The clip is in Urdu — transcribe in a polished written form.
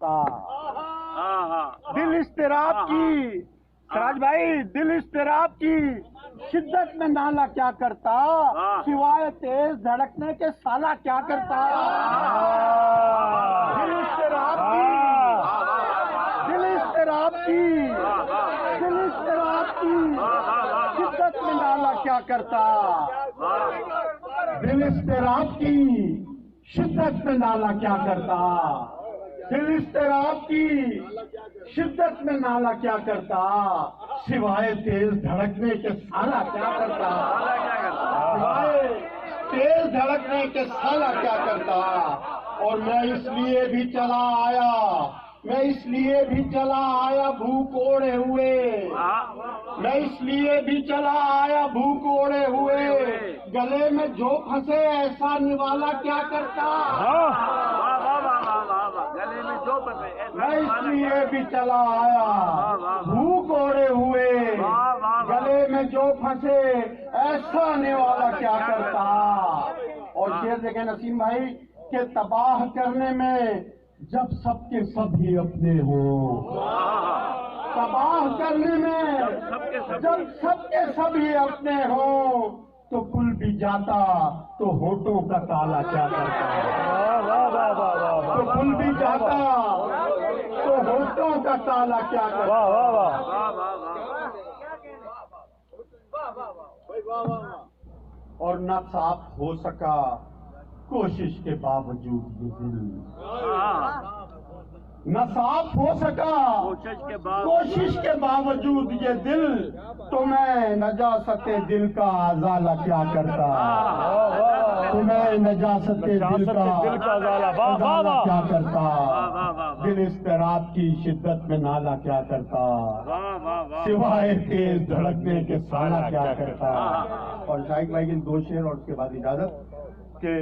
کرتا. دل اضطراب کی سراج بھائی، دل اضطراب کی شدت میں نالا کیا کرتا، سوائے تیز دھڑکنے کے سالہ کیا کرتا. دل اضطراب کی، دل اضطراب کی، دل اضطراب کی شدت میں نالا کیا کرتا. دل اضطراب کی شدت میں نالا کیا کرتا. دل اضطراب کی شدت میں نالا کیا کرتا، سوائے تیز دھڑکنے کے سالہ کیا کرتا. سوائے تیز دھڑکنے کے سالہ کیا کرتا. اور میں اس لیے بھی چلا آیا، میں اس لیے بھی چلا آیا بھوک اوڑے ہوئے، میں اس لیے بھی چلا آیا بھوک اوڑے ہوئے. گلے میں جو پھنسے ایسا نوالا کیا کرتا. میں اس لیے بھی چلا آیا بھوک اوڑے ہوئے، گلے میں جو پھنسے ایسا نوالا کیا کرتا. اور شعر دیکھیں نسیم بھائی کہ تباہ کرنے میں جب سب کے سب ہی اپنے ہوں، تباہ کرنے میں جب سب کے سب ہی اپنے ہوں، تو کل بھی جاتا تو ہونٹوں کا تالا کیا کرتا. تو کل بھی جاتا تو ہونٹوں کا تالا کیا کرتا. اور نہ صاف ہو سکا کوشش کے باوجود یہ دل، نہ صاف ہو سکا کوشش کے باوجود یہ دل، تو میں نجاست دل کا ازالہ کیا کرتا. تمہیں نجاست دل کا ازالہ کیا کرتا. دل اضطراب کی شدت میں نالا کیا کرتا، سوائے تیز دھڑکنے کے سالہ کیا کرتا. اور شاہد بھائی کے دو شعر اور اس کے بعد اجازت کہ